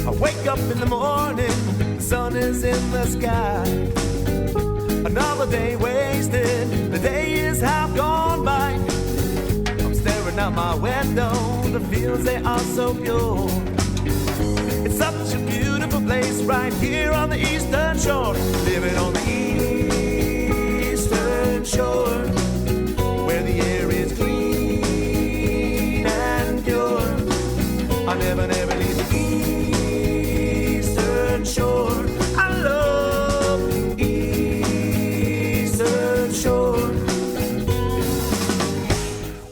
I wake up in the morning, the sun is in the sky. Another day wasted, the day is half gone by. I'm staring out my window, the fields they are so pure. It's such a beautiful place right here on the eastern shore. Living on the eastern shore, where the air is clean and pure. I never leave the eastern shore. I love the eastern shore.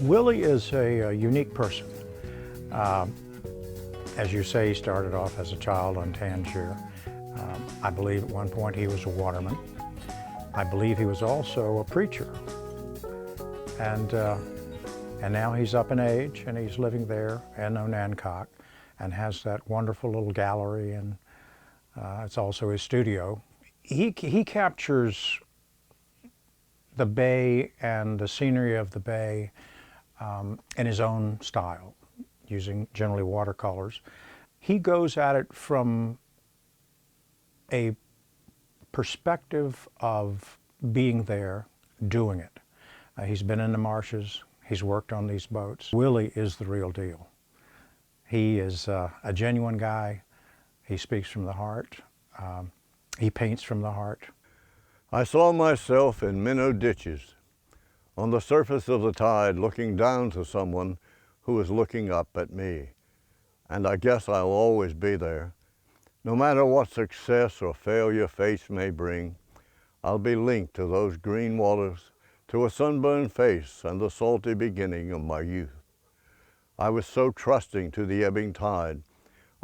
Willie is a unique person. As you say, he started off as a child on Tangier. I believe at one point he was a waterman. I believe he was also a preacher. And now he's up in age and he's living there in Onancock and has that wonderful little gallery, and it's also his studio. He captures the bay and the scenery of the bay in his own style, using generally watercolors. He goes at it from a perspective of being there, doing it. He's been in the marshes, he's worked on these boats. Willie is the real deal. He is a genuine guy. He speaks from the heart. He paints from the heart. I saw myself in minnow ditches, on the surface of the tide, looking down to someone who is looking up at me. And I guess I'll always be there. No matter what success or failure fates may bring, I'll be linked to those green waters, to a sunburned face and the salty beginning of my youth. I was so trusting to the ebbing tide,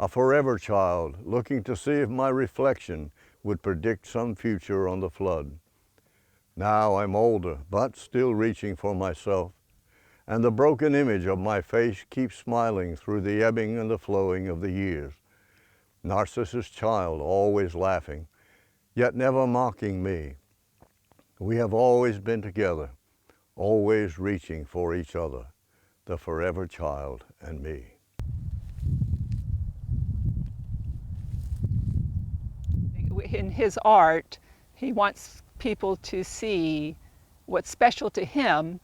a forever child, looking to see if my reflection would predict some future on the flood. Now I'm older, but still reaching for myself, and the broken image of my face keeps smiling through the ebbing and the flowing of the years. Narcissus child, always laughing, yet never mocking me. We have always been together, always reaching for each other, the forever child and me. In his art, he wants people to see what's special to him,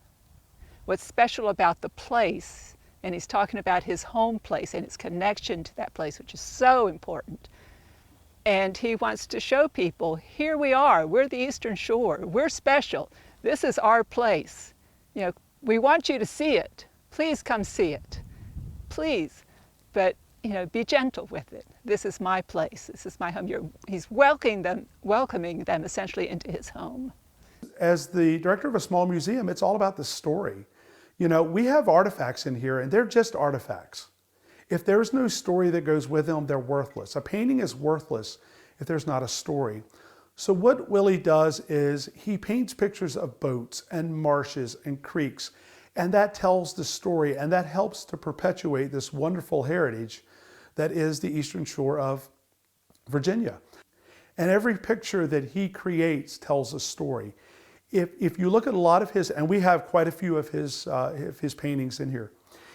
what's special about the place, and he's talking about his home place and its connection to that place, which is so important. And he wants to show people, here we are, we're the Eastern Shore, we're special, this is our place. You know, we want you to see it. Please come see it, please. But you know, be gentle with it. This is my place, this is my home. He's welcoming them essentially into his home. As the director of a small museum, it's all about the story. You know, we have artifacts in here and they're just artifacts. If there's no story that goes with them, they're worthless. A painting is worthless if there's not a story. So what Willie does is he paints pictures of boats and marshes and creeks, and that tells the story, and that helps to perpetuate this wonderful heritage that is the Eastern Shore of Virginia. And every picture that he creates tells a story. If you look at a lot of his, and we have quite a few of his paintings in here,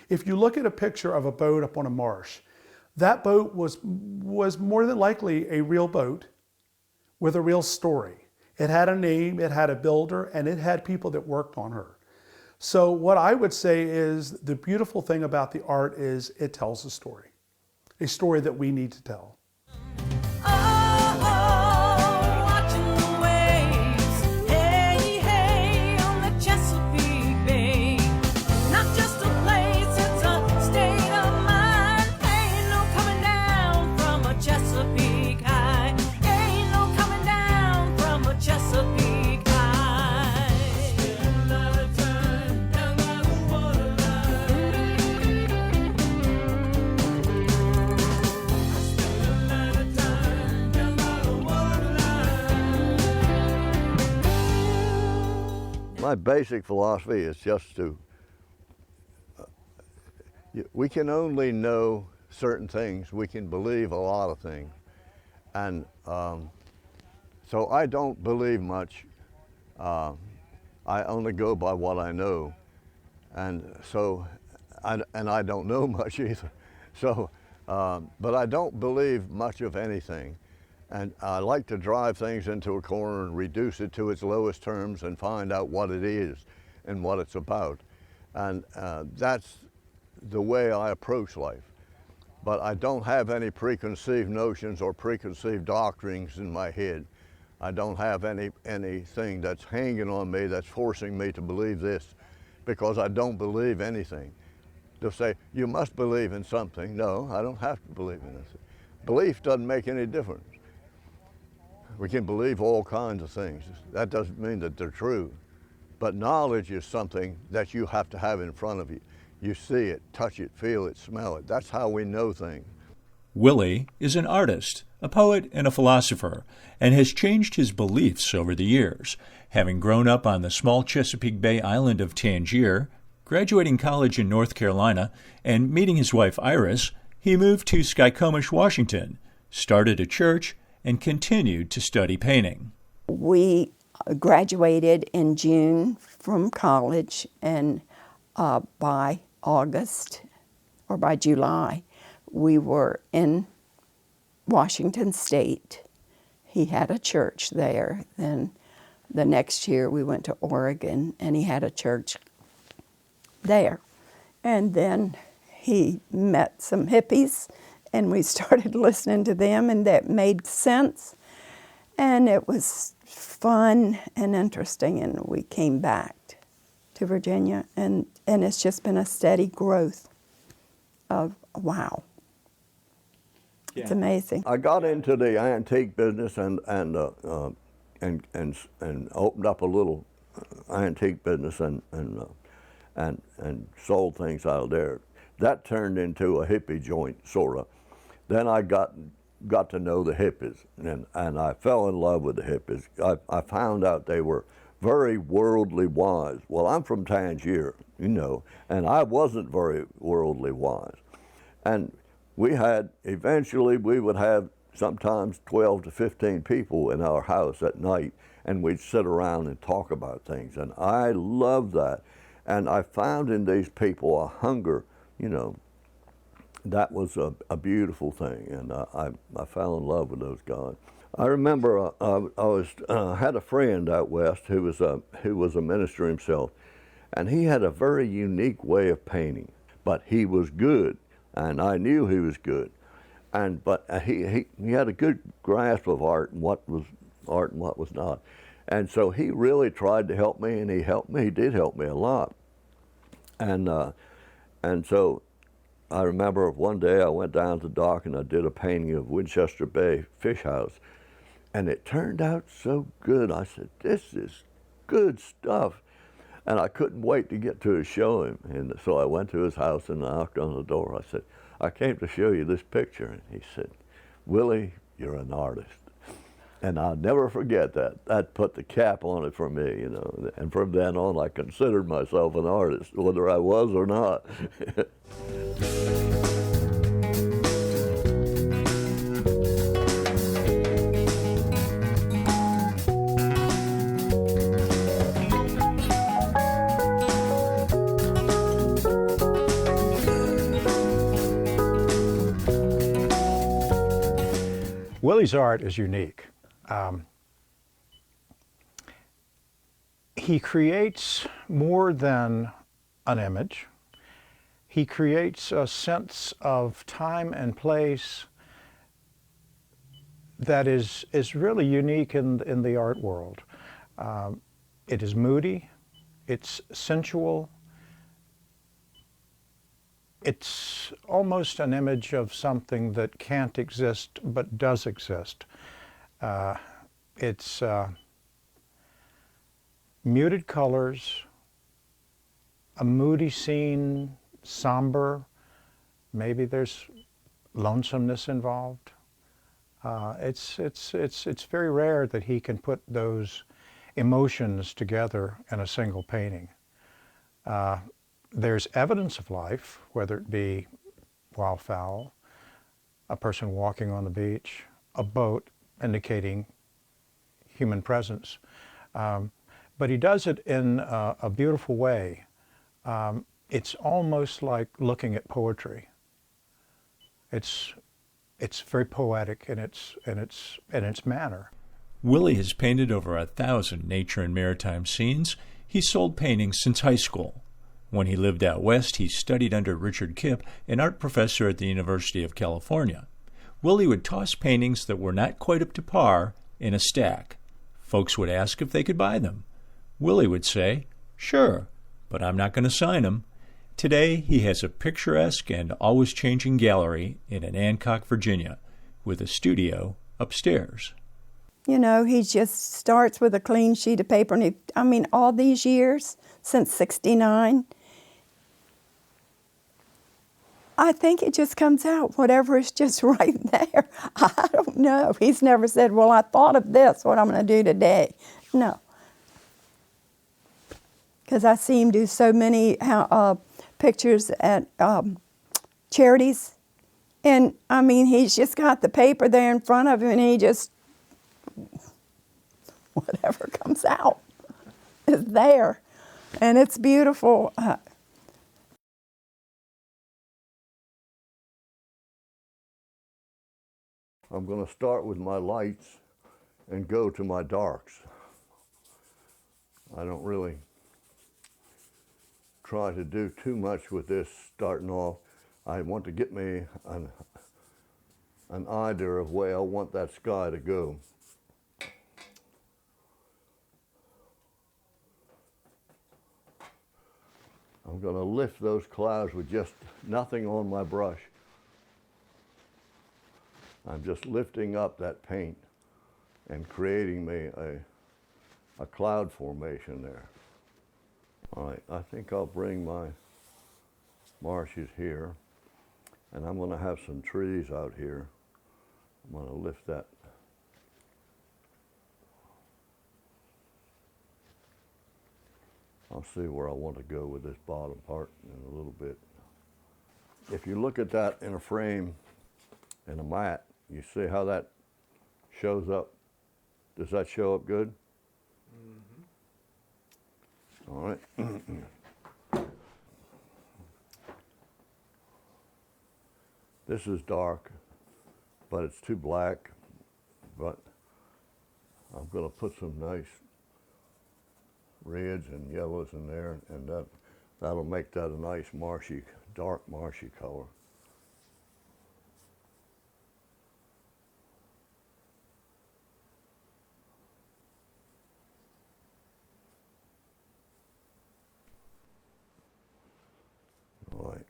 if you look at a picture of a boat up on a marsh, that boat was more than likely a real boat with a real story. It had a name, it had a builder, and it had people that worked on her. So what I would say is the beautiful thing about the art is it tells a story that we need to tell. Watching the waves, hey, hey, on the Chesapeake Bay. Not just a place, it's a state of mind. Ain't no coming down from a Chesapeake high. Ain't no coming down from a Chesapeake high. Spend a lot of time down by the waterline. Spend a lot of time down by the waterline. My basic philosophy is just to, we can only know certain things, we can believe a lot of things. And so I don't believe much. I only go by what I know. And so, and I don't know much either. So But I don't believe much of anything. And I like to drive things into a corner and reduce it to its lowest terms and find out what it is and what it's about. And that's the way I approach life. But I don't have any preconceived notions or preconceived doctrines in my head. I don't have anything that's hanging on me that's forcing me to believe this, because I don't believe anything. They'll say, you must believe in something. No, I don't have to believe in anything. Belief doesn't make any difference. We can believe all kinds of things. That doesn't mean that they're true. But knowledge is something that you have to have in front of you. You see it, touch it, feel it, smell it. That's how we know things. Willie is an artist, a poet, and a philosopher, and has changed his beliefs over the years. Having grown up on the small Chesapeake Bay island of Tangier, graduating college in North Carolina, and meeting his wife Iris, he moved to Skykomish, Washington, started a church, and continued to study painting. We graduated in June from college, and by August or by July, we were in Washington State. He had a church there. Then the next year we went to Oregon, and he had a church there. And then he met some hippies, and we started listening to them, and that made sense. And it was fun and interesting, and we came back to Virginia, and it's just been a steady growth of, wow. Yeah. It's amazing. I got into the antique business and opened up a little antique business and sold things out of there. That turned into a hippie joint, sort of. Then I got to know the hippies, and I fell in love with the hippies. I found out they were very worldly wise. Well, I'm from Tangier, you know, and I wasn't very worldly wise. And eventually we would have sometimes 12 to 15 people in our house at night, and we'd sit around and talk about things. And I loved that. And I found in these people a hunger, you know, that was a beautiful thing. And I fell in love with those guys. I remember I had a friend out west who was a minister himself, and he had a very unique way of painting, but he was good, and I knew he was good. But he had a good grasp of art and what was art and what was not. And so he really tried to help me, and he helped me. He did help me a lot. And so I remember one day I went down to the dock and I did a painting of Winchester Bay Fish House, and it turned out so good. I said, this is good stuff. And I couldn't wait to get to show him. And so I went to his house and knocked on the door. I said, I came to show you this picture. And he said, Willie, you're an artist. And I'll never forget that. That put the cap on it for me, you know. And from then on, I considered myself an artist, whether I was or not. Willie's art is unique. He creates more than an image. He creates a sense of time and place that is really unique in the art world. It is moody, it's sensual, it's almost an image of something that can't exist but does exist. It's muted colors, a moody scene, somber, maybe there's lonesomeness involved. It's very rare that he can put those emotions together in a single painting. There's evidence of life, whether it be wildfowl, a person walking on the beach, a boat indicating human presence. But he does it in a beautiful way. It's almost like looking at poetry. It's very poetic in its manner. Willie has painted over 1,000 nature and maritime scenes. He's sold paintings since high school. When he lived out west, he studied under Richard Kipp, an art professor at the University of California. Willie would toss paintings that were not quite up to par in a stack. Folks would ask if they could buy them. Willie would say, "Sure, but I'm not going to sign them." Today, he has a picturesque and always changing gallery in Onancock, Virginia, with a studio upstairs. You know, he just starts with a clean sheet of paper, and all these years, since '69, I think it just comes out, whatever is just right there. I don't know. He's never said, well, I thought of this, what I'm going to do today. No. Because I see him do so many pictures at charities. And, he's just got the paper there in front of him, and he just, whatever comes out is there. And it's beautiful. I'm going to start with my lights and go to my darks. I don't really try to do too much with this starting off. I want to get me an idea of where I want that sky to go. I'm going to lift those clouds with just nothing on my brush. I'm just lifting up that paint and creating me a cloud formation there. All right, I think I'll bring my marshes here, and I'm going to have some trees out here. I'm going to lift that. I'll see where I want to go with this bottom part in a little bit. If you look at that in a frame, in a mat, you see how that shows up? Does that show up good? Mm-hmm. All right. This is dark, but it's too black. But I'm going to put some nice reds and yellows in there, and that'll make that a nice marshy, dark marshy color. All right.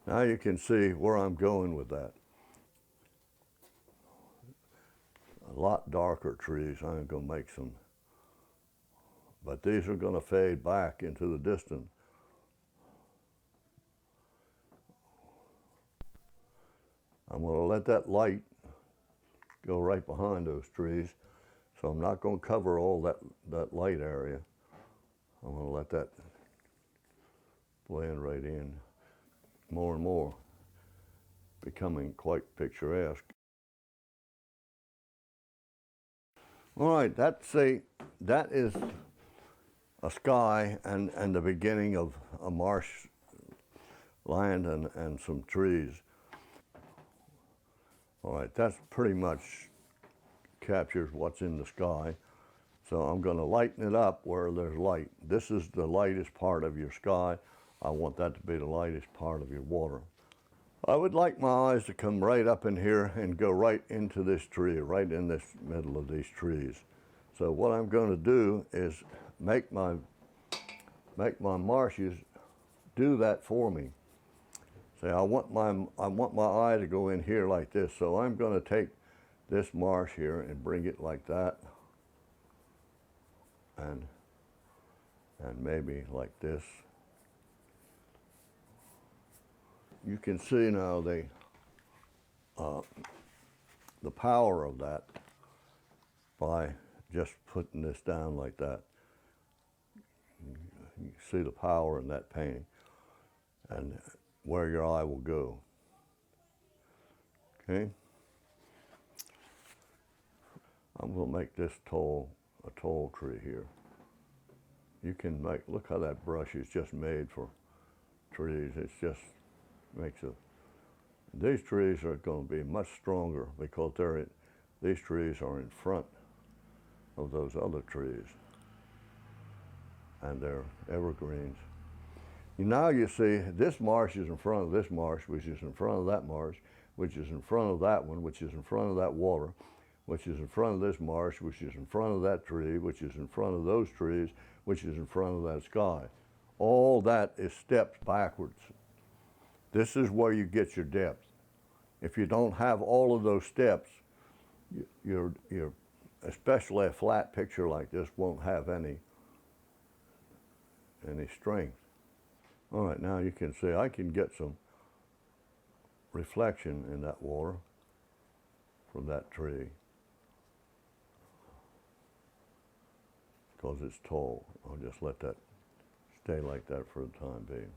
Now you can see where I'm going with that. A lot darker trees, I'm going to make some, but these are going to fade back into the distance. I'm going to let that light go right behind those trees, so I'm not going to cover all that light area. I'm going to let that blend right in, more and more, becoming quite picturesque. All right, that is a sky and the beginning of a marsh land and some trees. All right, that's pretty much captures what's in the sky. So I'm going to lighten it up where there's light. This is the lightest part of your sky. I want that to be the lightest part of your water. I would like my eyes to come right up in here and go right into this tree, right in this middle of these trees. So what I'm going to do is make my marshes do that for me. See, I want my eye to go in here like this, so I'm going to take this marsh here and bring it like that, and maybe like this. You can see now the power of that by just putting this down like that. You see the power in that painting and where your eye will go. Okay? I'm going to make this a tall tree here. You can look how that brush is just made for trees. It's just makes These trees are going to be much stronger because these trees are in front of those other trees, and they're evergreens. Now you see this marsh is in front of this marsh, which is in front of that marsh, which is in front of that one, which is in front of that water, which is in front of this marsh, which is in front of that tree, which is in front of those trees, which is in front of that sky. All that is steps backwards. This is where you get your depth. If you don't have all of those steps, you're especially a flat picture like this won't have any strength. All right, now you can see I can get some reflection in that water from that tree because it's tall. I'll just let that stay like that for the time being.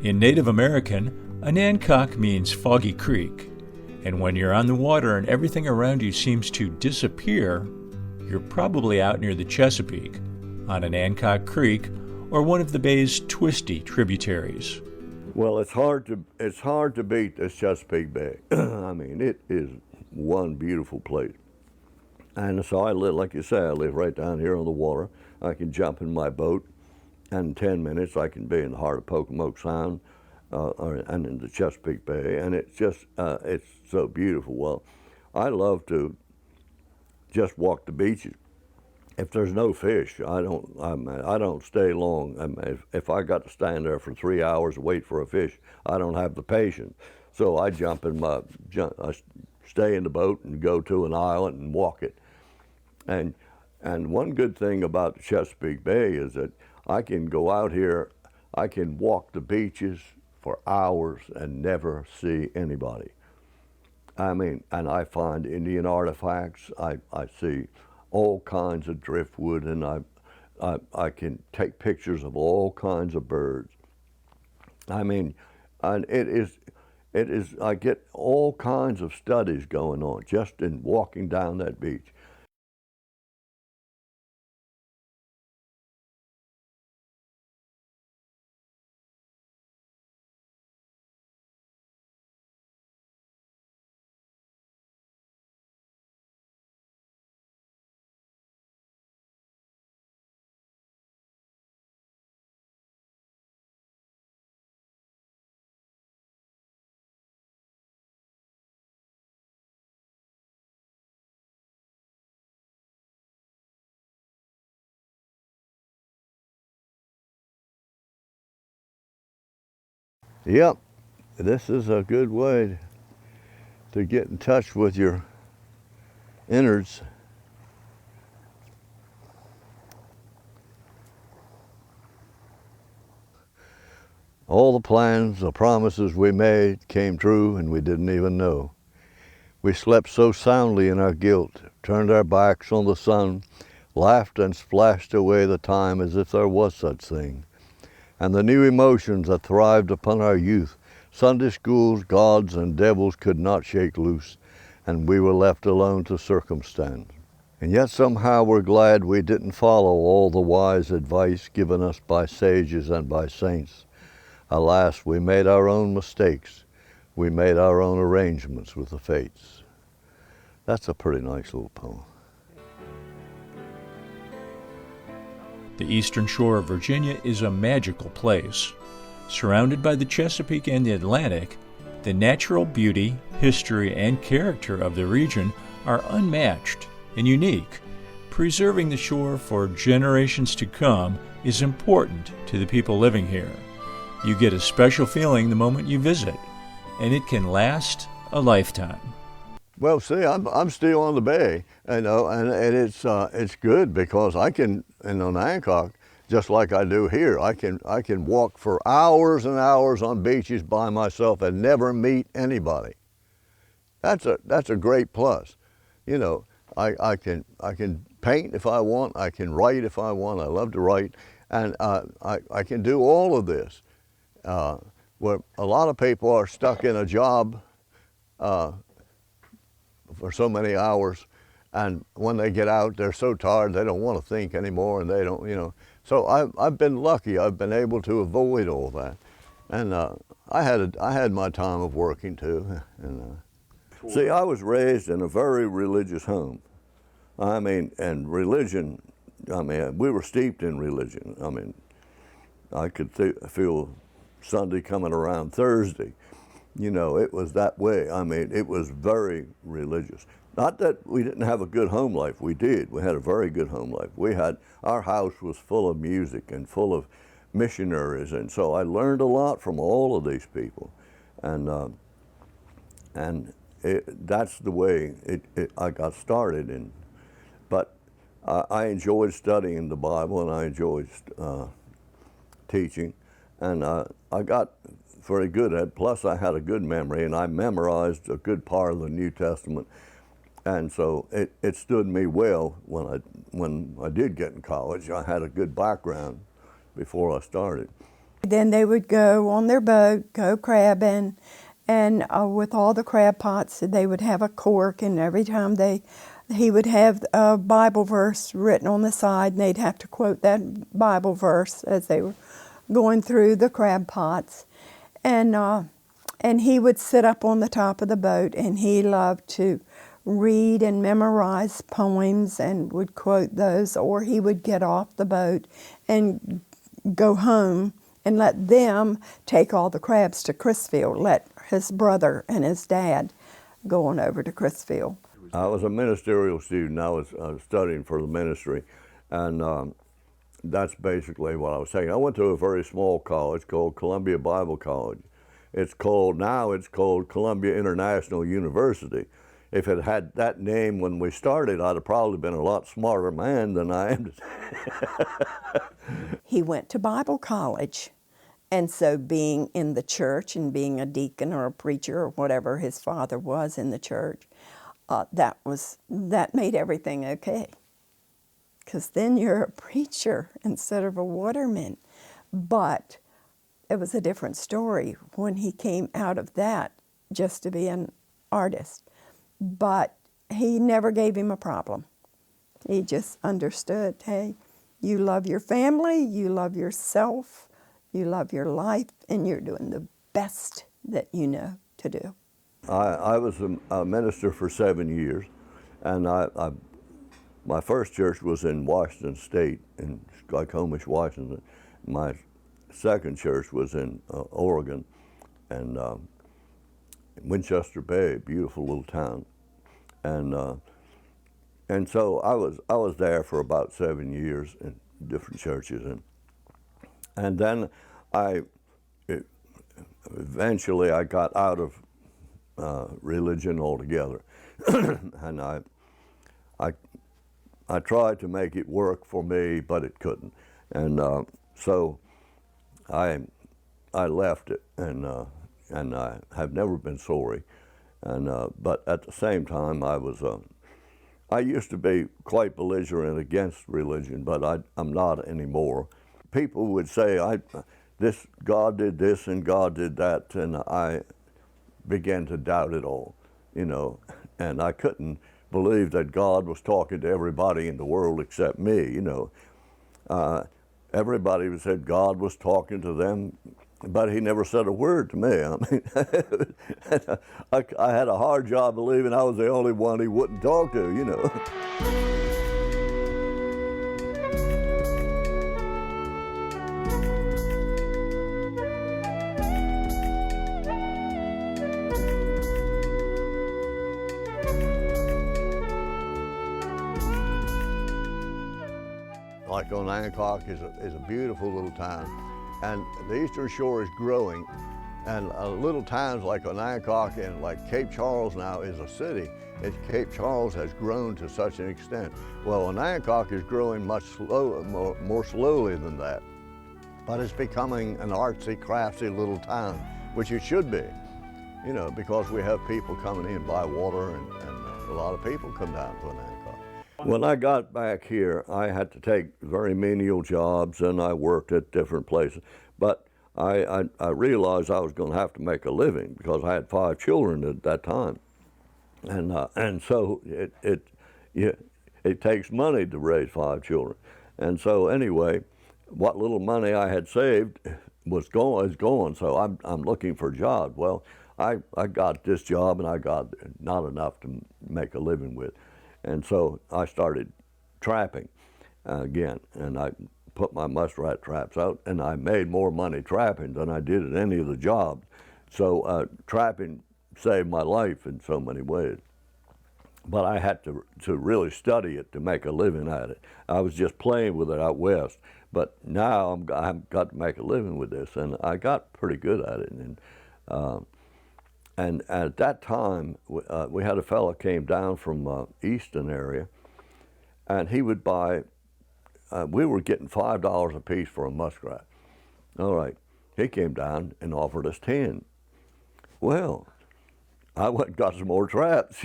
In Native American, Onancock means foggy creek, and when you're on the water and everything around you seems to disappear, you're probably out near the Chesapeake, on Hancock Creek, or one of the bay's twisty tributaries. Well, it's hard to beat this Chesapeake Bay. I mean, it is one beautiful place. And so I live, like you say, I live right down here on the water. I can jump in my boat, and in 10 minutes I can be in the heart of Pocomoke Sound and in the Chesapeake Bay, and it's just, it's so beautiful. Well, I love to just walk the beaches. If there's no fish, I don't stay long. I mean, if I got to stand there for 3 hours and wait for a fish, I don't have the patience. So I I stay in the boat and go to an island and walk it. And one good thing about the Chesapeake Bay is that I can go out here, I can walk the beaches for hours and never see anybody. I mean, and I find Indian artifacts, I see all kinds of driftwood, and I can take pictures of all kinds of birds. I mean, and it is, I get all kinds of studies going on just in walking down that beach. Yep, this is a good way to get in touch with your innards. All the plans, the promises we made came true and we didn't even know. We slept so soundly in our guilt, turned our backs on the sun, laughed and splashed away the time as if there was such thing. And the new emotions that thrived upon our youth, Sunday schools, gods, and devils could not shake loose, and we were left alone to circumstance. And yet somehow we're glad we didn't follow all the wise advice given us by sages and by saints. Alas, we made our own mistakes. We made our own arrangements with the fates. That's a pretty nice little poem. The eastern shore of Virginia is a magical place. Surrounded by the Chesapeake and the Atlantic, the natural beauty, history, and character of the region are unmatched and unique. Preserving the shore for generations to come is important to the people living here. You get a special feeling the moment you visit, and it can last a lifetime. Well, see, I'm still on the bay, you know, and it's good because I can, in Onancock, just like I do here. I can walk for hours and hours on beaches by myself and never meet anybody. That's a great plus. You know, I can paint if I want. I can write if I want. I love to write, and I can do all of this. Where a lot of people are stuck in a job for so many hours, and when they get out, they're so tired they don't want to think anymore, and they don't, you know. So I've been lucky. I've been able to avoid all that, and I had my time of working too. And see, I was raised in a very religious home. I mean, and religion. I mean, we were steeped in religion. I mean, I could feel Sunday coming around Thursday. You know, it was that way. I mean, it was very religious. Not that we didn't have a good home life. We did. We had a very good home life. Our house was full of music and full of missionaries, and so I learned a lot from all of these people, and that's the way I got started in. But I enjoyed studying the Bible, and I enjoyed teaching, and I got very good at it. Plus, I had a good memory, and I memorized a good part of the New Testament. And so it stood me well when I did get in college. I had a good background before I started. Then they would go on their boat, go crabbing, and with all the crab pots, they would have a cork, and every time he would have a Bible verse written on the side, and they'd have to quote that Bible verse as they were going through the crab pots. And he would sit up on the top of the boat, and he loved to read and memorize poems and would quote those, or he would get off the boat and go home and let them take all the crabs to Crisfield, let his brother and his dad go on over to Crisfield. I was a ministerial student. I was studying for the ministry, and that's basically what I was saying. I went to a very small college called Columbia Bible College. Now it's called Columbia International University. If it had that name when we started, I'd have probably been a lot smarter man than I am today. He went to Bible college, and so being in the church and being a deacon or a preacher or whatever his father was in the church, that made everything okay. Because then you're a preacher instead of a waterman. But it was a different story when he came out of that just to be an artist. But he never gave him a problem. He just understood, hey, you love your family, you love yourself, you love your life, and you're doing the best that you know to do. I was a minister for 7 years, and my first church was in Washington State, in Skykomish, Washington. My second church was in Oregon, and Winchester Bay, beautiful little town, and so I was there for about 7 years in different churches, and then eventually I got out of religion altogether, and I tried to make it work for me, but it couldn't, and so I left it, and I have never been sorry. And but at the same time, I used to be quite belligerent against religion, but I'm not anymore. People would say, God did this and God did that, and I began to doubt it all, you know, and I couldn't believe that God was talking to everybody in the world except me, you know. Everybody said God was talking to them, but he never said a word to me. I mean, I had a hard job believing I was the only one he wouldn't talk to, you know. Like Onancock is a beautiful little town, and the eastern shore is growing, And little towns like Onancock and like Cape Charles now is a city. Cape Charles has grown to such an extent. Well, Onancock is growing much more slowly than that. But it's becoming an artsy, craftsy little town, which it should be, you know, because we have people coming in by water and a lot of people come down to Onancock. When I got back here, I had to take very menial jobs and I worked at different places. But I realized I was going to have to make a living because I had 5 children at that time. And so it takes money to raise 5 children. And so anyway, what little money I had saved is gone, so I'm looking for a job. Well, I got this job and I got not enough to make a living with. And so I started trapping again, and I put my muskrat traps out, and I made more money trapping than I did at any of the jobs. So trapping saved my life in so many ways. But I had to really study it to make a living at it. I was just playing with it out west, but now I've got to make a living with this, and I got pretty good at it. And at that time, we had a fellow came down from Easton area, and he would buy, we were getting $5 a piece for a muskrat. All right, he came down and offered us 10. Well, I went and got some more traps,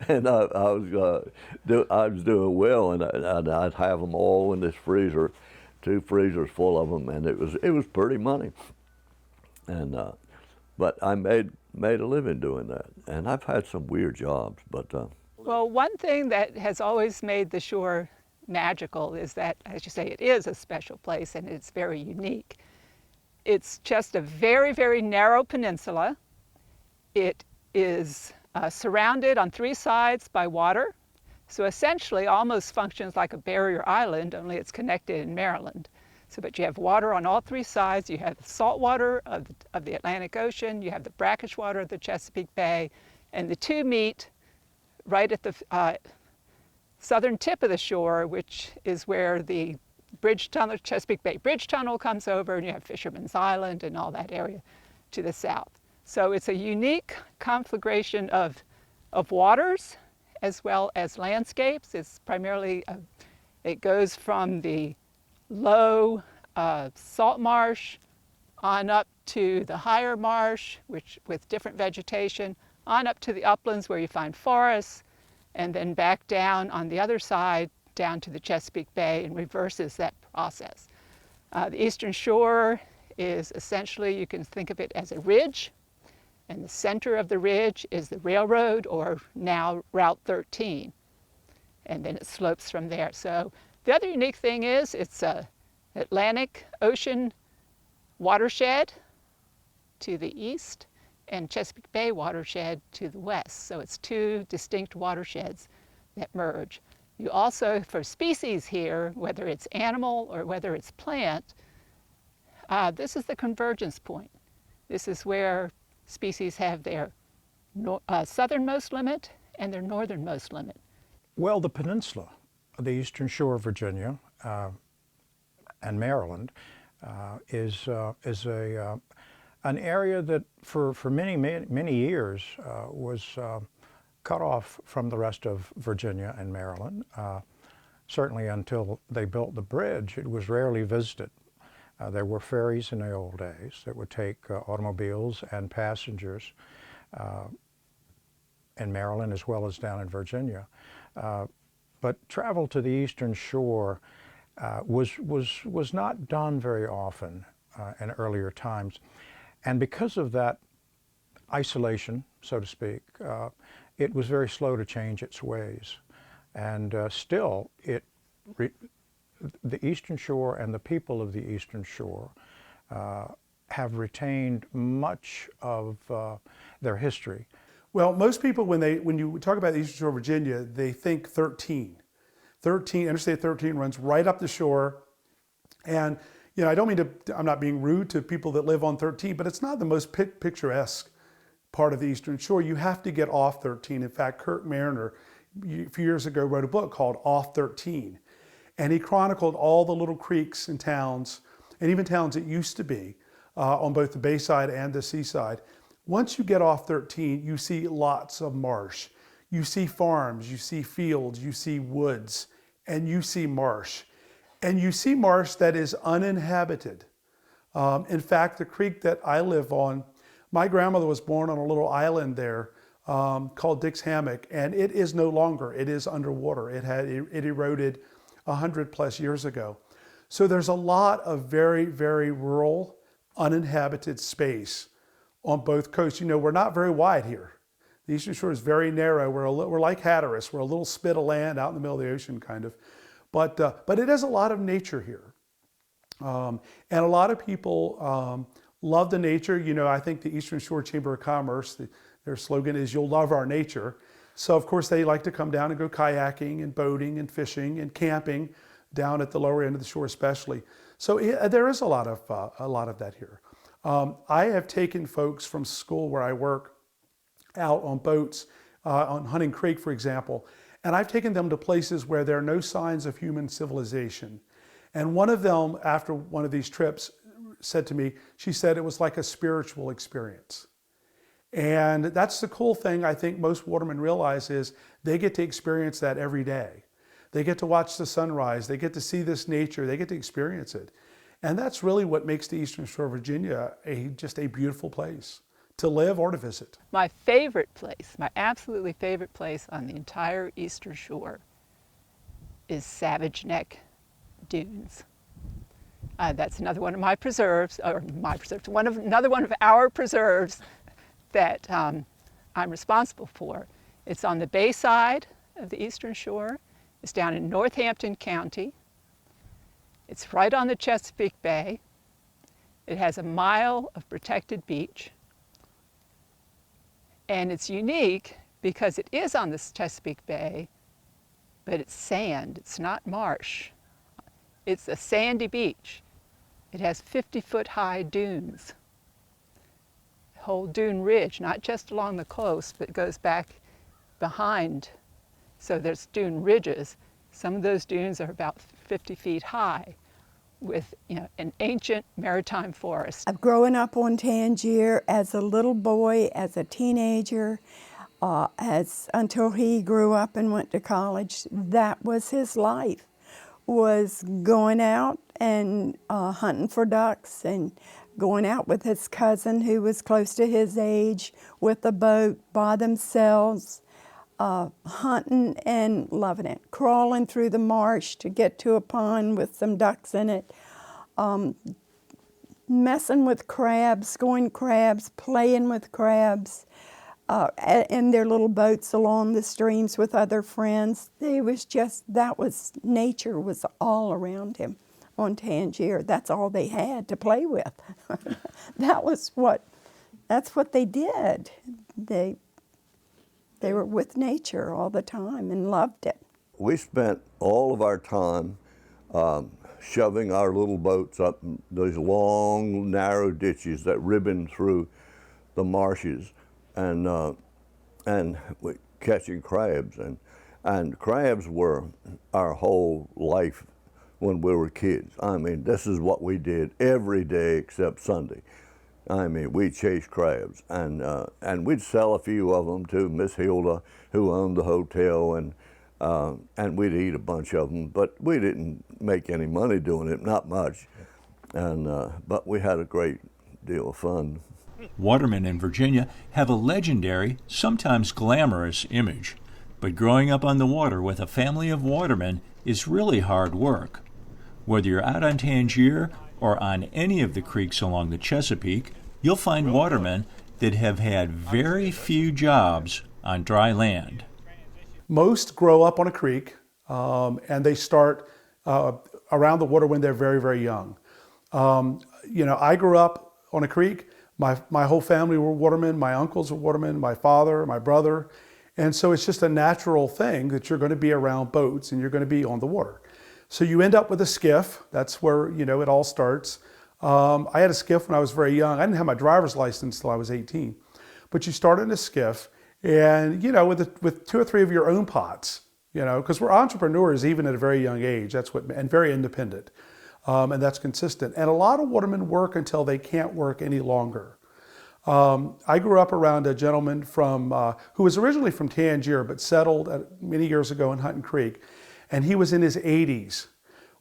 and I was doing well, and I'd have them all in this freezer, 2 freezers full of them, and it was pretty money. And but I made a living doing that, and I've had some weird jobs, but. Well, one thing that has always made the shore magical is that, as you say, it is a special place and it's very unique. It's just a very, very narrow peninsula. It is surrounded on 3 sides by water, so essentially almost functions like a barrier island, only it's connected in Maryland. So, but you have water on all 3 sides. You have the salt water of the Atlantic Ocean, you have the brackish water of the Chesapeake Bay, and the 2 meet right at the southern tip of the shore, which is where the bridge tunnel, Chesapeake Bay Bridge Tunnel comes over, and you have Fisherman's Island and all that area to the south. So it's a unique conflagration of waters as well as landscapes. It's primarily, it goes from the low salt marsh on up to the higher marsh, which with different vegetation, on up to the uplands where you find forests, and then back down on the other side down to the Chesapeake Bay and reverses that process. The eastern shore is essentially, you can think of it as a ridge, and the center of the ridge is the railroad, or now Route 13, and then it slopes from there. So the other unique thing is it's a Atlantic Ocean watershed to the east and Chesapeake Bay watershed to the west. So it's 2 distinct watersheds that merge. You also, for species here, whether it's animal or whether it's plant, this is the convergence point. This is where species have their southernmost limit and their northernmost limit. Well, the peninsula, the eastern shore of Virginia and Maryland, is an area that for many years was cut off from the rest of Virginia and Maryland. Certainly until they built the bridge, it was rarely visited. There were ferries in the old days that would take automobiles and passengers in Maryland as well as down in Virginia. But travel to the eastern shore was not done very often in earlier times. And because of that isolation, so to speak, it was very slow to change its ways. And still, the Eastern Shore and the people of the Eastern Shore have retained much of their history. Well, most people, when you talk about the Eastern Shore of Virginia, they think 13. Interstate 13 runs right up the shore. And, you know, I don't mean to, I'm not being rude to people that live on 13, but it's not the most picturesque part of the Eastern Shore. You have to get off 13. In fact, Kurt Mariner, a few years ago, wrote a book called Off 13. And he chronicled all the little creeks and towns, and even towns that used to be on both the bayside and the seaside. Once you get off 13, you see lots of marsh. You see farms, you see fields, you see woods, and you see marsh. And you see marsh that is uninhabited. In fact, the creek that I live on, my grandmother was born on a little island there called Dick's Hammock, and it is no longer. It is underwater. It eroded 100+ years ago. So there's a lot of very, very rural, uninhabited space on both coasts. You know, we're not very wide here. The Eastern Shore is very narrow. We're like Hatteras. We're a little spit of land out in the middle of the ocean, kind of. But it has a lot of nature here. And a lot of people love the nature. You know, I think the Eastern Shore Chamber of Commerce, their slogan is, "You'll love our nature." So of course they like to come down and go kayaking and boating and fishing and camping down at the lower end of the shore especially. So there is a lot of that here. I have taken folks from school where I work out on boats, on Hancock Creek, for example, and I've taken them to places where there are no signs of human civilization. And one of them, after one of these trips, said to me, she said it was like a spiritual experience. And that's the cool thing I think most watermen realize is they get to experience that every day. They get to watch the sunrise, they get to see this nature, they get to experience it. And that's really what makes the Eastern Shore of Virginia just a beautiful place to live or to visit. My favorite place, my absolutely favorite place on the entire Eastern Shore is Savage Neck Dunes. That's another one of my preserves, another one of our preserves that I'm responsible for. It's on the bayside of the Eastern Shore. It's down in Northampton County. It's right on the Chesapeake Bay. It has a mile of protected beach. And it's unique because it is on the Chesapeake Bay, but it's sand, it's not marsh. It's a sandy beach. It has 50-foot high dunes. The whole dune ridge, not just along the coast, but goes back behind. So there's dune ridges. Some of those dunes are about 50 feet high with, you know, an ancient maritime forest. Growing up on Tangier as a little boy, as a teenager, until he grew up and went to college, that was his life, was going out and hunting for ducks and going out with his cousin who was close to his age with a boat by themselves, hunting and loving it, crawling through the marsh to get to a pond with some ducks in it, messing with crabs, going crabs, playing with crabs, in their little boats along the streams with other friends. It was just, nature was all around him on Tangier. That's all they had to play with. That's what they did. They were with nature all the time and loved it. We spent all of our time shoving our little boats up those long, narrow ditches that ribbon through the marshes and catching crabs. And crabs were our whole life when we were kids. I mean, this is what we did every day except Sunday. I mean, we chased crabs, and we'd sell a few of them to Miss Hilda, who owned the hotel, and we'd eat a bunch of them. But we didn't make any money doing it, not much. But we had a great deal of fun. Watermen in Virginia have a legendary, sometimes glamorous image, but growing up on the water with a family of watermen is really hard work. Whether you're out on Tangier or on any of the creeks along the Chesapeake, you'll find watermen that have had very few jobs on dry land. Most grow up on a creek, and they start around the water when they're very, very young. You know, I grew up on a creek. My whole family were watermen. My uncles were watermen, my father, my brother. And so it's just a natural thing that you're going to be around boats and you're going to be on the water. So you end up with a skiff. That's where, you know, it all starts. I had a skiff when I was very young. I didn't have my driver's license until I was 18. But you start in a skiff and, you know, with 2 or 3 of your own pots, you know, because we're entrepreneurs even at a very young age. And very independent. And that's consistent. And a lot of watermen work until they can't work any longer. I grew up around a gentleman who was originally from Tangier, but settled many years ago in Hancock Creek. And he was in his 80s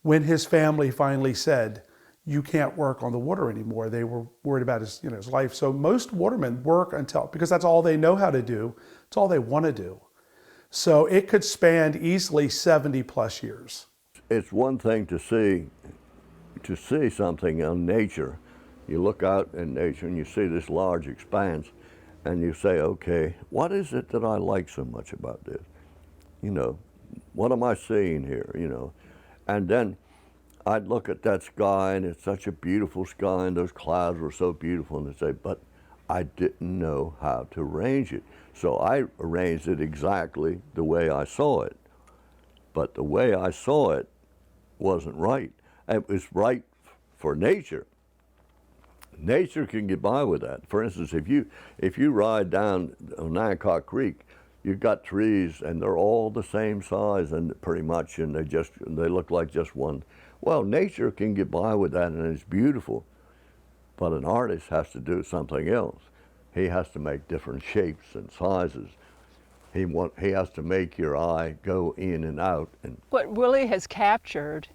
when his family finally said, you can't work on the water anymore. They were worried about his life. So most watermen work because that's all they know how to do. It's all they want to do. So it could span easily 70 plus years. It's one thing to see something in nature. You look out in nature and you see this large expanse and you say, okay, what is it that I like so much about this? What am I seeing here, And then I'd look at that sky and it's such a beautiful sky and those clouds were so beautiful, and I'd say, but I didn't know how to arrange it. So I arranged it exactly the way I saw it. But the way I saw it wasn't right. It was right for nature. Nature can get by with that. For instance, if you ride down Onancock Creek, you've got trees and they're all the same size and pretty much, and they look like just one. Well, nature can get by with that and it's beautiful, but an artist has to do something else. He has to make different shapes and sizes. He has to make your eye go in and out. What Willie has captured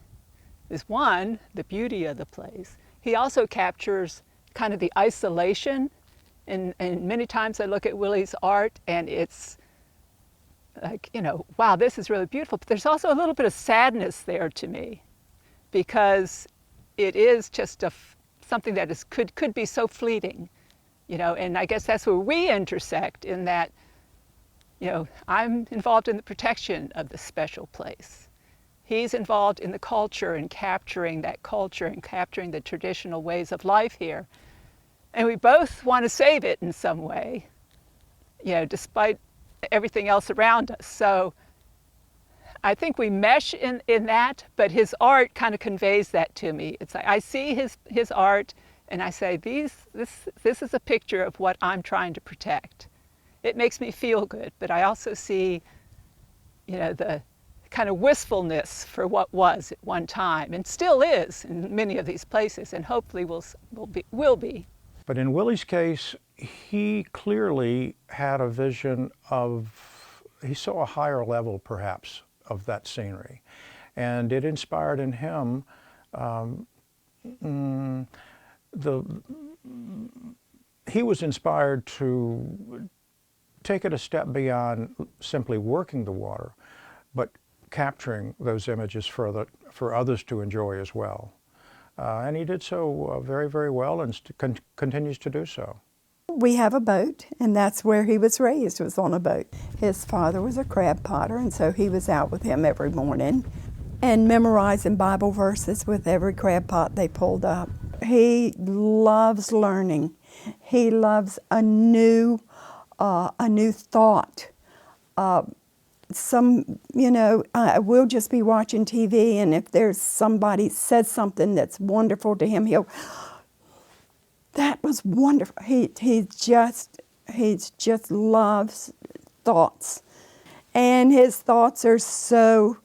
is, one, the beauty of the place. He also captures kind of the isolation, and many times I look at Willie's art and it's like, wow, this is really beautiful. But there's also a little bit of sadness there to me, because it is just something that could be so fleeting, and I guess that's where we intersect, in that, I'm involved in the protection of the special place. He's involved in the culture and capturing that culture and capturing the traditional ways of life here. And we both want to save it in some way, despite everything else around us. So I think we mesh in that, but his art kind of conveys that to me. It's like I see his art and I say, this is a picture of what I'm trying to protect. It makes me feel good, but I also see, the kind of wistfulness for what was at one time and still is in many of these places, and hopefully will be. But in Willie's case, he clearly had a vision he saw a higher level perhaps of that scenery. And it inspired in him he was inspired to take it a step beyond simply working the water, but capturing those images for others to enjoy as well. And he did so very, very well, and continues to do so. We have a boat, and that's where he was raised, was on a boat. His father was a crab potter, and so he was out with him every morning and memorizing Bible verses with every crab pot they pulled up. He loves learning. He loves a new thought. We'll just be watching TV, and if there's somebody says something that's wonderful to him, that was wonderful. He just loves thoughts, and his thoughts are so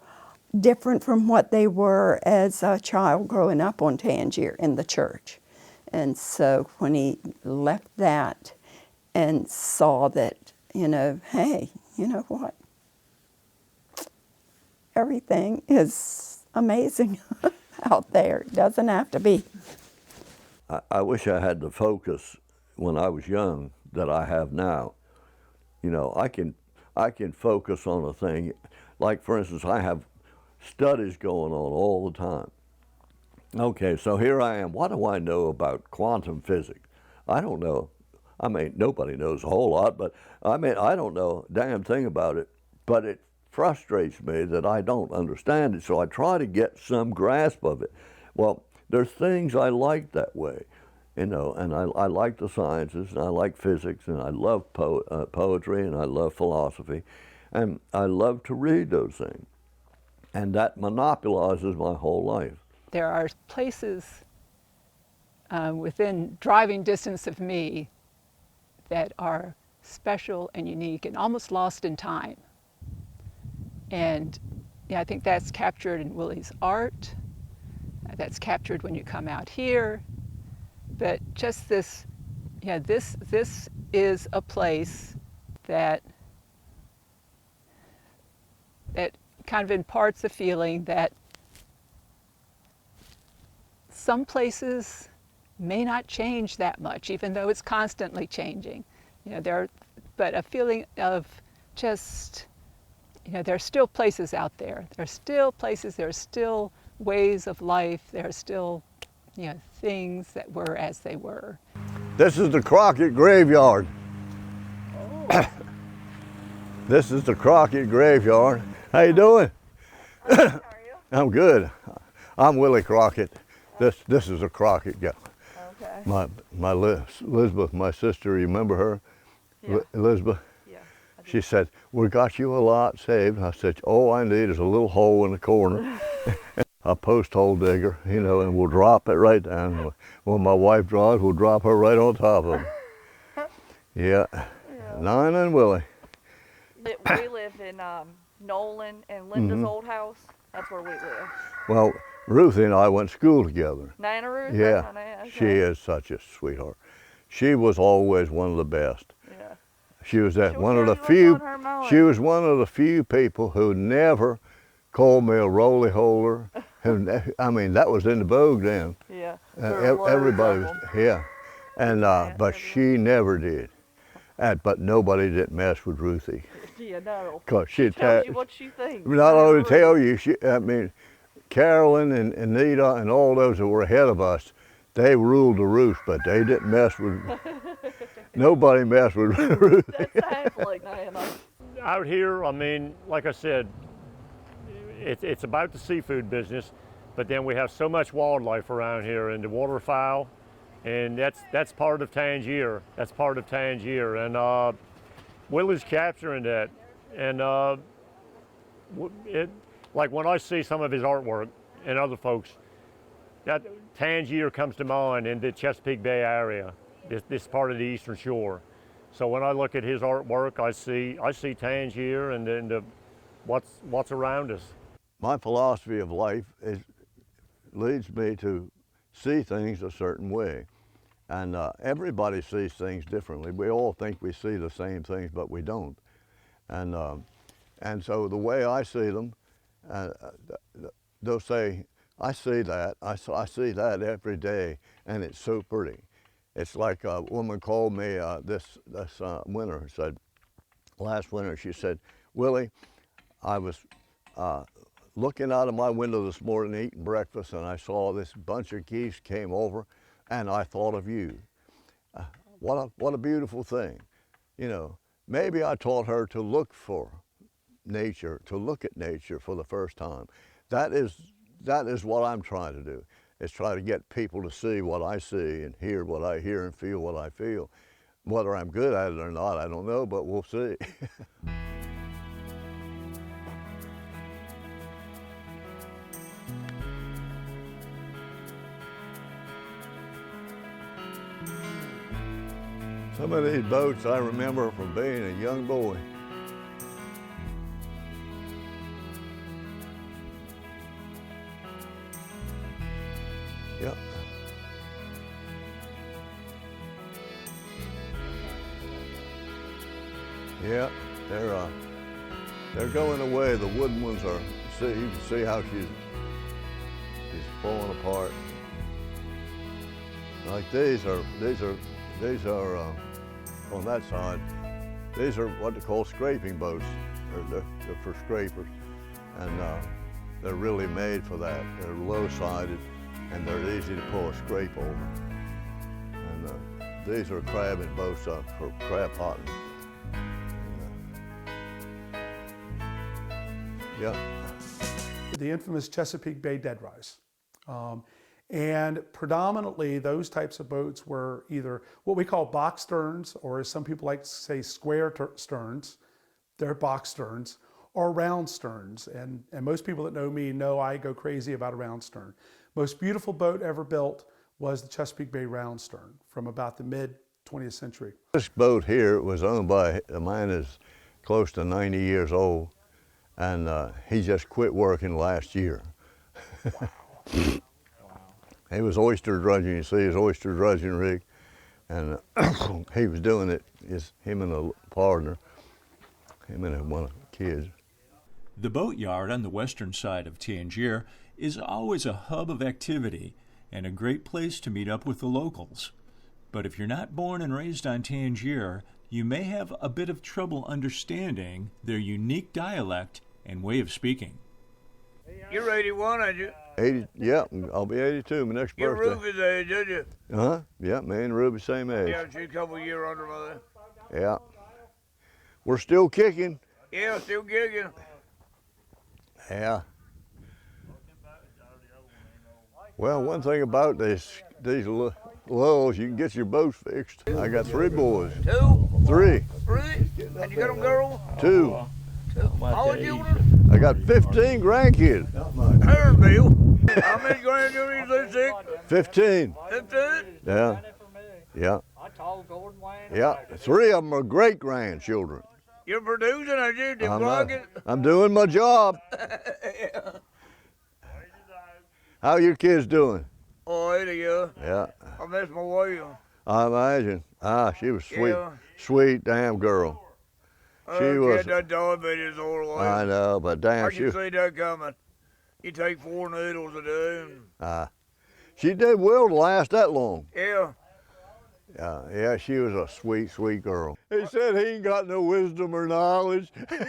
different from what they were as a child growing up on Tangier in the church. And so when he left that and saw that, hey, you know what? Everything is amazing out there. It doesn't have to be. I wish I had the focus when I was young that I have now. I can focus on a thing. Like, for instance, I have studies going on all the time. Okay, so here I am. What do I know about quantum physics? I don't know. I mean, nobody knows a whole lot, but I don't know a damn thing about it. But it frustrates me that I don't understand it, so I try to get some grasp of it. Well, there's things I like that way, and I like the sciences, and I like physics, and I love poetry, and I love philosophy, and I love to read those things. And that monopolizes my whole life. There are places within driving distance of me that are special and unique and almost lost in time. And I think that's captured in Willie's art. that's captured when you come out here. But just this, yeah, this is a place that kind of imparts a feeling that some places may not change that much, even though it's constantly changing. But a feeling of just, there are still places out there. There are still places, there are still ways of life, there are still, things that were as they were. This is the Crockett Graveyard. Oh. This is the Crockett Graveyard. How you doing? How are you? I'm good. I'm Willie Crockett. This is a Crockett guy. Okay. My Elizabeth, my sister, you remember her? Yeah. Elizabeth? Yeah. She said, we got you a lot saved. I said, all I need is a little hole in the corner. A post hole digger, and we'll drop it right down. When my wife draws, we'll drop her right on top of it. Yeah. Nina and Willie. We live in Nolan and Linda's Mm-hmm. old house. That's where we live. Well, Ruthie and I went to school together. Nana Ruth? Yeah, Okay. she is such a sweetheart. She was always one of the best. Yeah. She was She one of was the few. on her mowing. She was one of the few people who never called me a roly-holer. I mean, that was in the vogue then. Yeah. Everybody was, yeah. And but she never did. But nobody did mess with Ruthie. Yeah, no. Cause She tells you what she thinks. Not only tell you, Carolyn and Anita and all those that were ahead of us, they ruled the roost, but they didn't mess with, nobody messed with Ruthie. That sounds like Nana. Out here, like I said, it's about the seafood business, but then we have so much wildlife around here and the waterfowl, and that's part of Tangier. That's part of Tangier, and Willie's capturing that. And like when I see some of his artwork and other folks, that Tangier comes to mind in the Chesapeake Bay area, this part of the Eastern Shore. So when I look at his artwork, I see Tangier and then what's around us. My philosophy of life leads me to see things a certain way. And everybody sees things differently. We all think we see the same things, but we don't. And so the way I see them, they'll say, I see that, I see that every day, and it's so pretty. It's like a woman called me this winter, said, last winter, she said, Willie, I was looking out of my window this morning eating breakfast, and I saw this bunch of geese came over, and I thought of you. What a beautiful thing. Maybe I taught her to look for nature, to look at nature for the first time. That is what I'm trying to do, is try to get people to see what I see and hear what I hear and feel what I feel. Whether I'm good at it or not, I don't know, but we'll see. Some of these boats I remember from being a young boy. Yep. Yeah, they're going away. The wooden ones are. See, you can see how she's falling apart. Like these are on that side. These are what they call scraping boats. They're for scrapers, and they're really made for that. They're low-sided, and they're easy to pull a scrape over. And these are crabbing boats for crab potting. Yep. The infamous Chesapeake Bay dead rise. And predominantly those types of boats were either what we call box sterns, or as some people like to say, square sterns. They're box sterns, or round sterns. And most people that know me know I go crazy about a round stern. Most beautiful boat ever built was the Chesapeake Bay round stern from about the mid 20th century. This boat here was owned by a man who's close to 90 years old, and he just quit working last year. Wow. He was oyster dredging, you see his oyster dredging rig. And he was doing it, him and a partner, him and one of the kids. The boatyard on the western side of Tangier is always a hub of activity and a great place to meet up with the locals. But if you're not born and raised on Tangier, you may have a bit of trouble understanding their unique dialect and way of speaking. You're 81, aren't you? 80, yeah, I'll be 82 my next You're birthday. Ruby's age, aren't you? Uh-huh, yeah, me and Ruby same age. Yeah, she's a couple of years under mother. Yeah. We're still kicking. Yeah, still gigging. Yeah. Well, one thing about these lulls, you can get your boats fixed. I got 3 boys. 2? 3. 3? And you got them girls? 2. How old children? I got 15 grandkids. Hearn, Bill. How many grandchildren is this? 15. 15? Yeah. Yeah. Yeah. 3 of them are great grandchildren. You're producing, aren't you, Tim Crockett? I'm doing my job. How your kids doing? Oh, 80, yeah. Yeah. I miss my wife. I imagine. She was sweet, Yeah. sweet damn girl. She was. Had that diabetes all the way. I know, but damn, I she. can see that coming. You take 4 needles a day. She did well to last that long. Yeah. Yeah, she was a sweet, sweet girl. He said he ain't got no wisdom or knowledge. Well,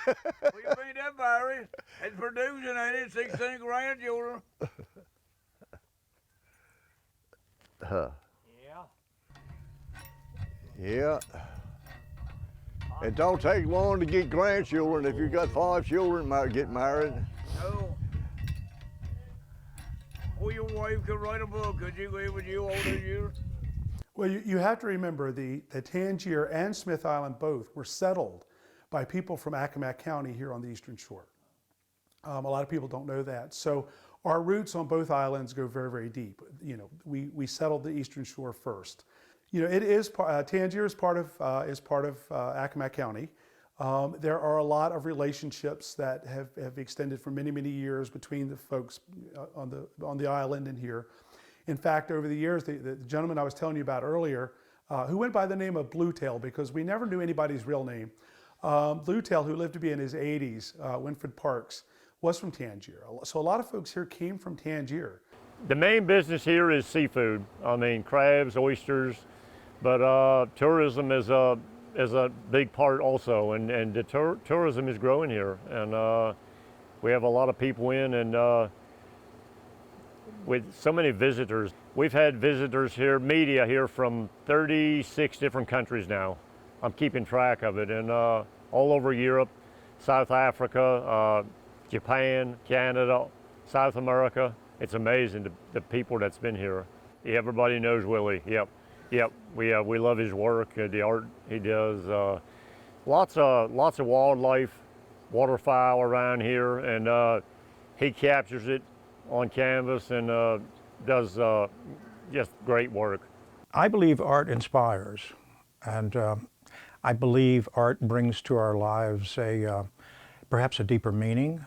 you ain't that Barry. It's producing, ain't it? 16 grandchildren. Yeah. It don't take long to get grandchildren. If you got 5 children, might get married. No. Or your wife could write a book, could you, with you all these years? Well, you have to remember the Tangier and Smith Island both were settled by people from Accomack County here on the Eastern Shore. A lot of people don't know that. So our roots on both islands go very, very deep. You know, we settled the Eastern Shore first. You know, it is Tangier is part of Accomack County. There are a lot of relationships that have extended for many, many years between the folks on the island and here. In fact, over the years, the gentleman I was telling you about earlier, who went by the name of Bluetail, because we never knew anybody's real name, Bluetail, who lived to be in his 80s, Winfred Parks, was from Tangier. So a lot of folks here came from Tangier. The main business here is seafood. I mean, crabs, oysters, but tourism is a big part also, and the tourism is growing here, and we have a lot of people in, and with so many visitors. We've had visitors here, media here from 36 different countries now. I'm keeping track of it, and all over Europe, South Africa, Japan, Canada, South America. It's amazing the people that's been here. Everybody knows Willie. Yep. We love his work, the art he does. Lots of wildlife, waterfowl around here, and he captures it on canvas and does just great work. I believe art inspires, and I believe art brings to our lives perhaps a deeper meaning.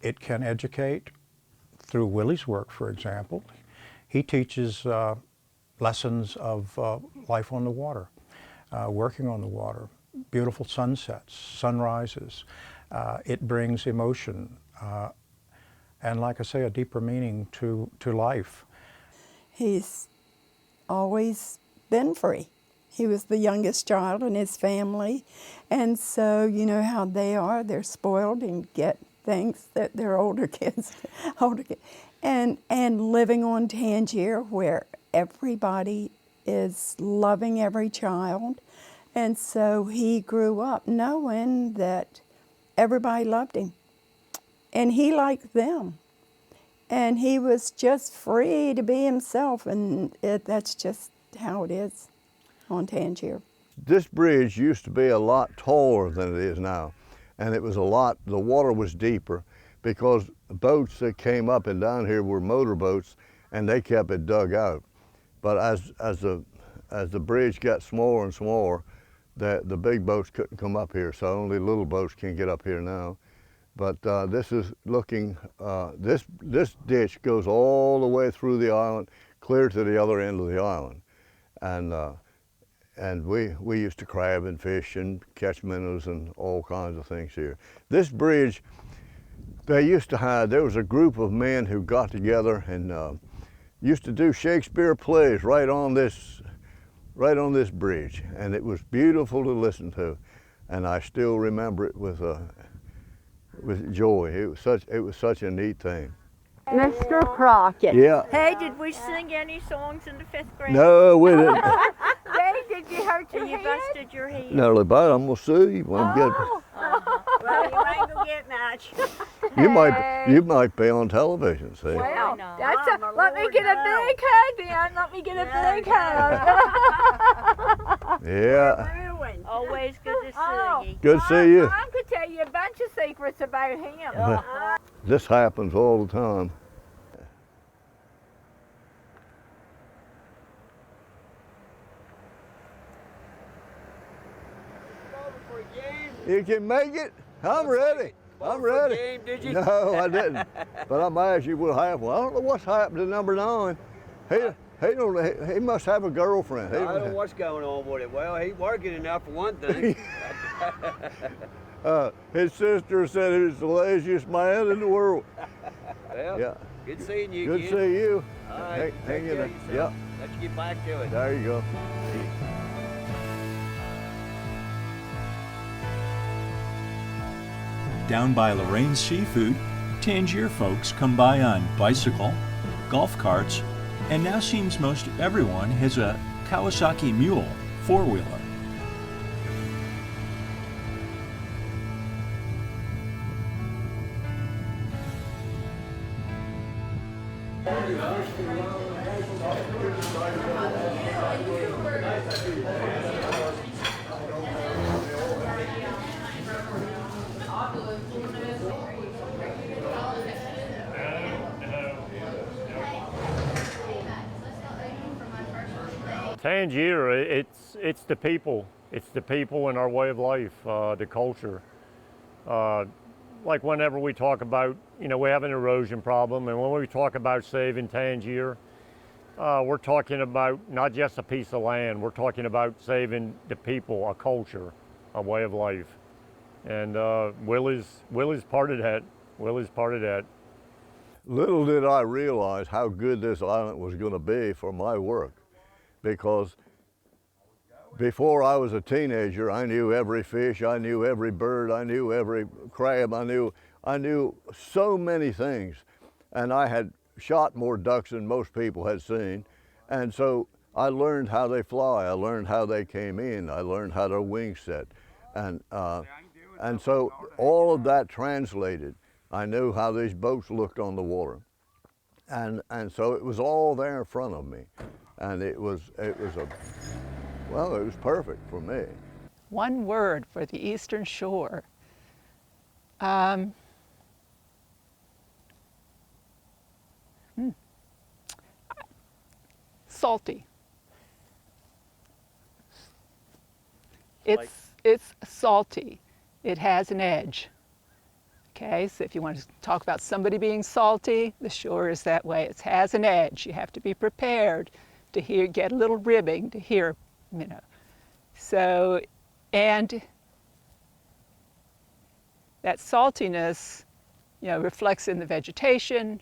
It can educate through Willie's work, for example. He teaches lessons of life on the water, working on the water, beautiful sunsets, sunrises. It brings emotion. And like I say, a deeper meaning to life. He's always been free. He was the youngest child in his family, and so you know how they are. They're spoiled and get things that their older kids, and living on Tangier where everybody is loving every child, and so he grew up knowing that everybody loved him. And he liked them. And he was just free to be himself, and that's just how it is on Tangier. This bridge used to be a lot taller than it is now. And it was the water was deeper because boats that came up and down here were motorboats, and they kept it dug out. But as the bridge got smaller and smaller, the big boats couldn't come up here, so only little boats can get up here now. But this is looking, this ditch goes all the way through the island, clear to the other end of the island. And we used to crab and fish and catch minnows and all kinds of things here. This bridge, they used to have, there was a group of men who got together and used to do Shakespeare plays right on this bridge, and it was beautiful to listen to, and I still remember it with joy. It was such a neat thing. Mr. Crockett. Yeah. Hey, did we sing any songs in the 5th grade? No, we didn't. Hey, did you hurt your head? You busted your head. No, but I'm gonna sue you when I'm getting. Well, you ain't gonna get much. You might be on television, see. Well, let me get a big hug then. Let me get a big hug. Yeah. Always good to see you. Good to see you. I could tell you a bunch of secrets about him. This happens all the time. You can make it? I'm ready. I'm ready. Game, did you? No, I didn't. But I'm glad you will have one. I don't know what's happened to number 9. He must have a girlfriend. I don't know what's going on with it. Well, he's working enough for one thing. His sister said he was the laziest man in the world. Well, yeah. Good seeing you Good again. to see you. All right. Hang in there. Yep. Let's get back to it. There you go. Down by Lorraine's Seafood, Tangier folks come by on bicycle, golf carts, and now seems most everyone has a Kawasaki Mule 4-wheeler. Tangier, it's the people. It's the people and our way of life, the culture. Like whenever we talk about, we have an erosion problem, and when we talk about saving Tangier, we're talking about not just a piece of land, we're talking about saving the people, a culture, a way of life. And Willie's part of that. Willie's part of that. Little did I realize how good this island was going to be for my work, because before I was a teenager, I knew every fish, I knew every bird, I knew every crab, I knew so many things, and I had shot more ducks than most people had seen, and so I learned how they fly, I learned how they came in, I learned how their wings set, and so all of that translated. I knew how these boats looked on the water, and so it was all there in front of me, and it was perfect for me. One word for the Eastern Shore. Salty. It's salty. It has an edge. Okay, so if you want to talk about somebody being salty, the shore is that way. It has an edge. You have to be prepared to get a little ribbing to hear, So, and that saltiness, reflects in the vegetation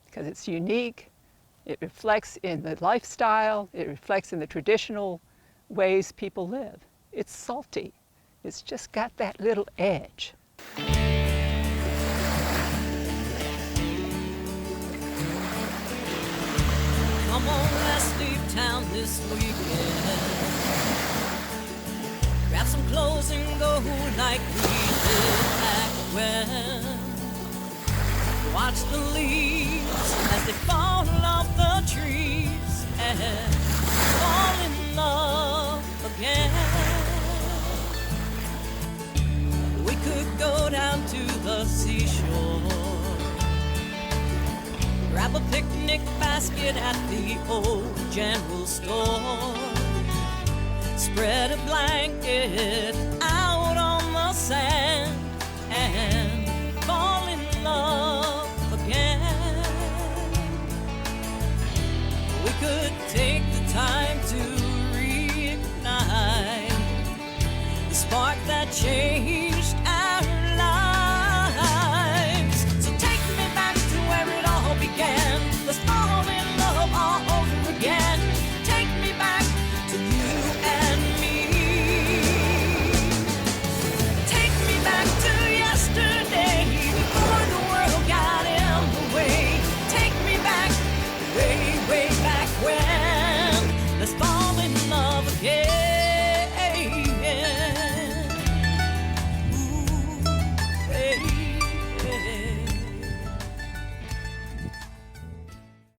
because it's unique. It reflects in the lifestyle. It reflects in the traditional ways people live. It's salty. It's just got that little edge. Come on, let's leave town this weekend. Grab some clothes and go like we did back when. Watch the leaves as they fall off the trees and fall in love again. We could go down to the seashore, grab a picnic basket at the old general store, spread a blanket